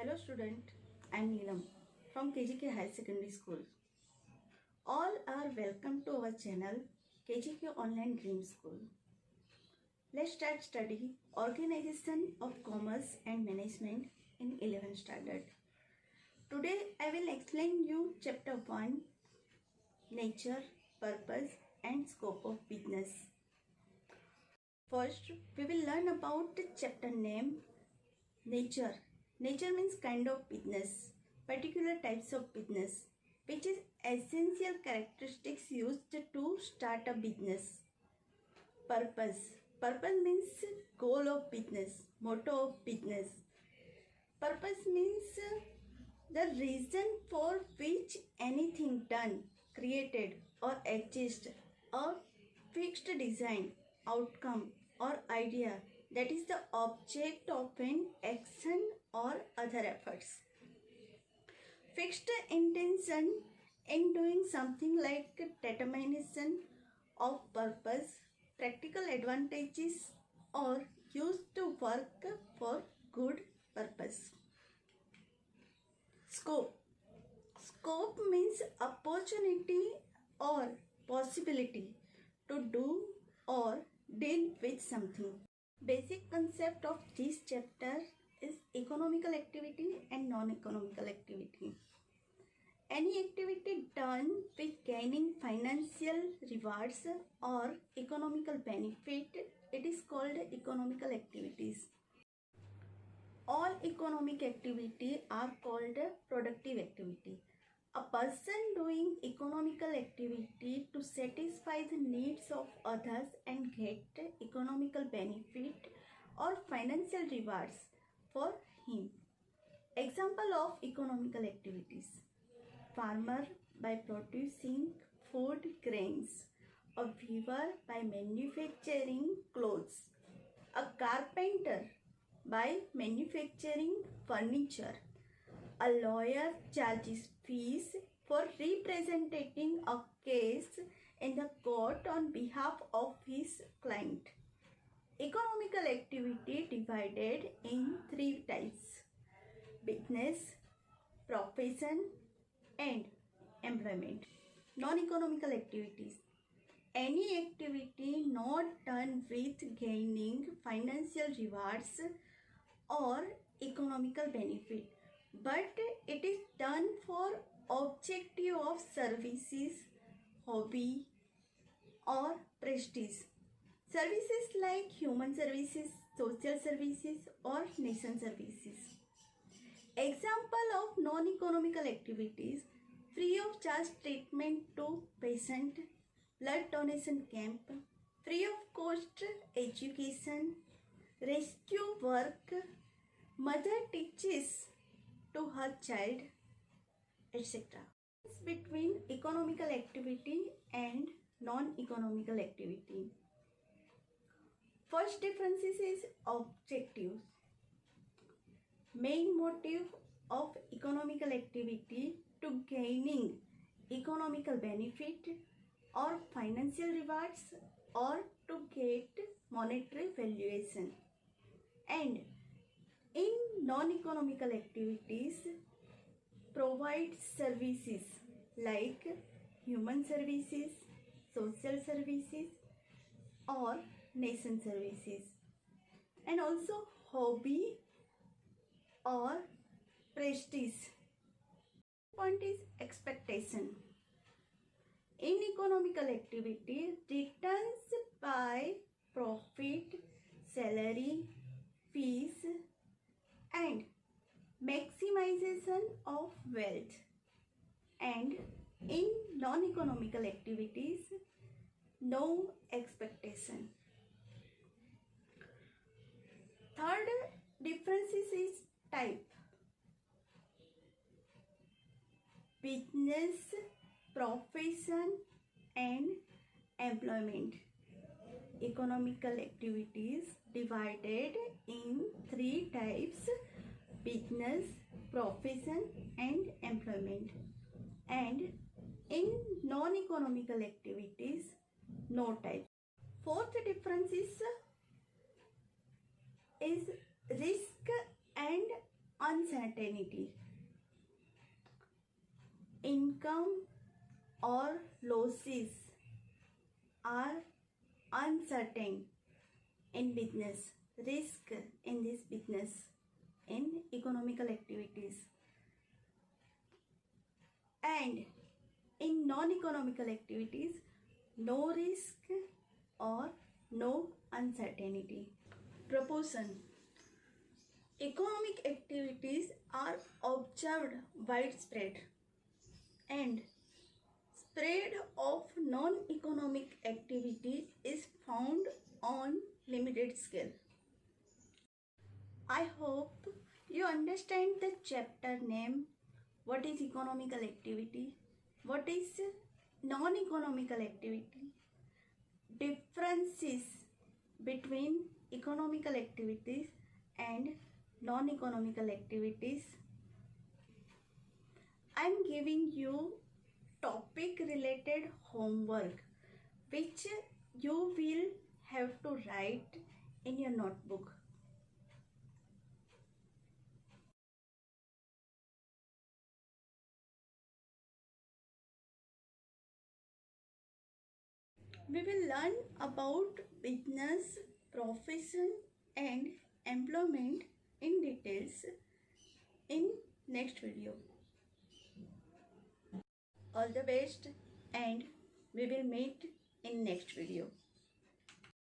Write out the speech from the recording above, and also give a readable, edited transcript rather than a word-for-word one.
Hello student, I am Neelam from KGK High Secondary School. All are welcome to our channel KGK Online Dream School. Let's start study Organization of Commerce and Management in 11th standard. Today I will explain you chapter 1 Nature, Purpose and Scope of Business. First we will learn about the chapter name Nature. Nature means kind of business, particular types of business, which is essential characteristics used to start a business. Purpose. Purpose means goal of business, motto of business. Purpose means the reason for which anything done, created or exists, a fixed design, outcome or idea that is the object of an action or other efforts. Fixed intention in doing something like determination of purpose, practical advantages or used to work for good purpose. Scope. Scope means opportunity or possibility to do or deal with something. Basic concept of this chapter is economical activity and non-economical activity. Any activity done with gaining financial rewards or economical benefit, it is called economical activities. All economic activity are called productive activity. A person doing economical activity to satisfy the needs of others and get economical benefit or financial rewards for him. Example of economical activities: farmer by producing food grains, a weaver by manufacturing clothes, a carpenter by manufacturing furniture. A lawyer charges fees for representing a case in the court on behalf of his client. Economical activity divided in three types: business, profession and employment. Non-economical activities: any activity not done with gaining financial rewards or economical benefit, but it is done for objective of services, hobby or prestige. Services like human services, social services or nation services. Example of non-economical activities: free of charge treatment to patient, blood donation camp, free of cost education, rescue work, mother teaches to her child, etc. Between economical activity and non-economical activity. First difference is objectives. Main motive of economical activity to gaining economical benefit or financial rewards or to get monetary valuation. And in non-economical activities, provide services like human services, social services or nation services, and also hobby or prestige. Point is expectation. In economical activity, returns by profit, salary, fees and maximization of wealth. And in non-economical activities, no expectation. Third difference is type. Business, profession and employment. Economical activities divided in three types: business, profession and employment. And in non-economical activities, no type. Fourth difference is risk and uncertainty. or losses are uncertain in business, risk in this business, in economical activities, and in non-economical activities, no risk or no uncertainty. Proportion. Economic activities are observed widespread, and spread of non-economic activity is found on limited scale. I hope you understand the chapter name. What is economical activity? What is non-economical activity? Differences between economical activities and non-economical activities. I am giving you topic related homework which you will have to write in your notebook. We will learn about business, profession and employment in details in next video. All the best, and we will meet in next video.